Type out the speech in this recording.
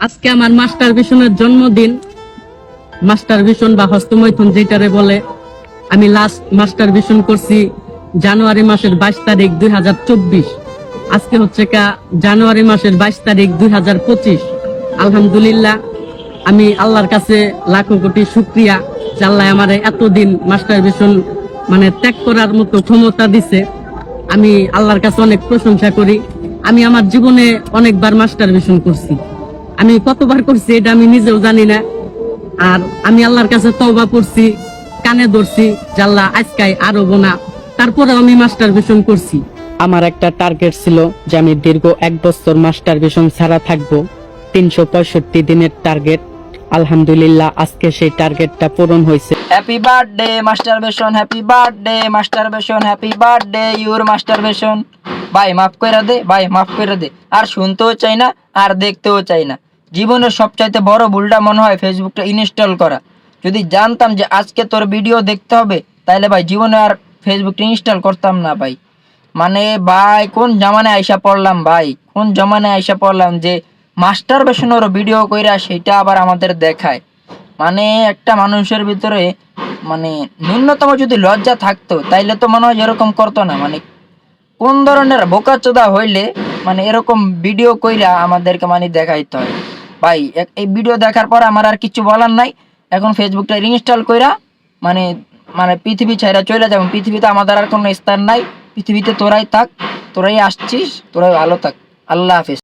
আজকে আমার মাস্টার ভীষণের জন্মদিন। মাস্টার ভীষণ বা হস্তমৈথুন যেটারে বলে, আমি লাস্ট মাস্টার ভীষণ করছি জানুয়ারি মাসের 22 তারিখ 2024। আজকে হচ্ছে জানুয়ারি মাসের 22 তারিখ 2025। আলহামদুলিল্লাহ, আমি আল্লাহর কাছে লাখো কোটি শুকরিয়া যে আল্লাহ আমার এতদিন মাস্টার ভীষণ ত্যাগ করার মতো ক্ষমতা দিছে। আমি আল্লাহর কাছে অনেক প্রশংসা করি। আমি আমার জীবনে অনেকবার মাস্টার ভীষণ করছি। আমি কতবার করছি এটা আমি নিজেও জানি না। আর আমি আল্লাহর কাছে তওবা করছি, কানে ধরছি যে আল্লাহ আজকাই আরো না। তারপরে আমি মাস্টার ভীষণ করছি। আমার একটা টার্গেট ছিল যে আমি দীর্ঘ 1 বছর মাস্টার ভীষণ ছাড়া থাকবো, 365 দিনের টার্গেট। আলহামদুলিল্লাহ, আজকে সেই টার্গেটটা পূরণ হয়েছে। হ্যাপি বার্থডে মাস্টার বেশন, হ্যাপি বার্থডে মাস্টার বেশন, হ্যাপি বার্থডে ইউর মাস্টার বেশন। ভাই মাফ করে দে, ভাই মাফ করে দে। আর শুনতেও চাই না, আর দেখতেও চাই না। জীবনের সবচাইতে বড় ভুলটা মনে হয় ফেসবুকটা ইনস্টল করা। যদি জানতাম যে আজকে তোর ভিডিও দেখতে হবে, তাহলে ভাই জীবনে আর ফেসবুকটা ইনস্টল করতাম না ভাই। ভাই কোন জামানায় আইসা পড়লাম ভাই, কোন জামানায় আইসা পড়লাম যে মাস্টার বেশনের ভিডিও কইরা সেটা আবার আমাদের দেখায়। একটা মানুষের ভিতরে ন্যূনতম যদি লজ্জা থাকতো, তাইলে তো মনে হয় এরকম করতো না। কোন ধরনের বোকাচোদা হইলে এরকম ভিডিও কইরা আমাদেরকে দেখাইতে হয়। ভাই এই ভিডিও দেখার পর আমার আর কিছু বলার নাই। এখন ফেসবুকটা ইনস্টল কইরা মানে মানে পৃথিবী ছাইরা চলে যাবেন। পৃথিবীতে আমাদের আর কোনো স্থান নাই। পৃথিবীতে তোরাই থাক, তোরাই আসছিস, তোরাই ভালো থাক। আল্লাহ হাফেজ।